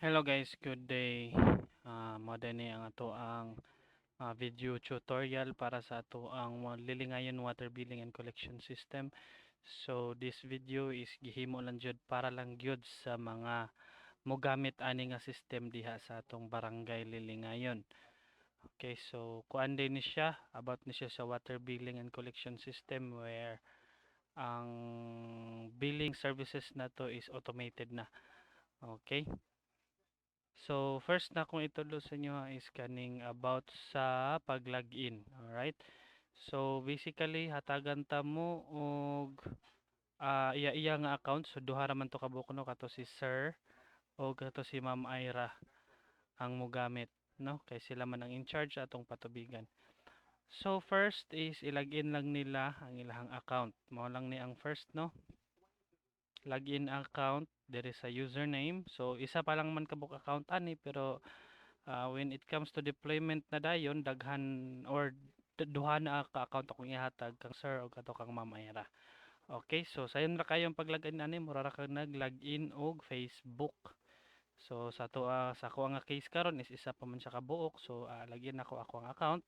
Hello guys, good day. Mao dinhi ang ato ang video tutorial para sa ato ang lilingayon water billing and collection system. So this video is gihimo lang jud para lang gyud sa mga mogamit ani nga system diha sa atong barangay lilingayon. Okay, so kuan din ni siya about ni siya sa water billing and collection system where ang billing services nato is automated na. Okay. So first na kung itudlo sa inyo is kaning about sa pag-login. Alright? So basically hatagan ta mo og iya nga account, so duha ra man to ka bukno, kato si Sir o kato si Ma'am Ira ang mogamit, no? Kay sila man ang in charge sa atong patubigan. So first is ilagin lang nila ang ilang account. Mao lang ni ang first, no? Login account, there is a username. So isa pa lang man kabuk account ani, pero when it comes to deployment na dayon, daghan or duha na ka account akong ihatag kang Sir o kato kang Ma'am Ira. Okay, so sayon ra kayong pag-login ani, mura ra kang nag-login og Facebook. So sa to sa ako nga case karon is isa pa man siya ka buok. So login ako ang account,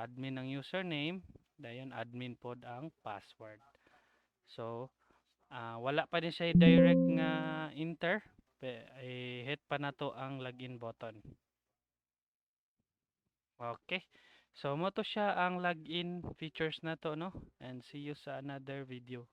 admin ang username, dayon admin pod ang password. So wala pa din siya direct nga enter, hit pa nato ang login button. Okay. So mo to siya ang login features na to, no? And see you sa another video.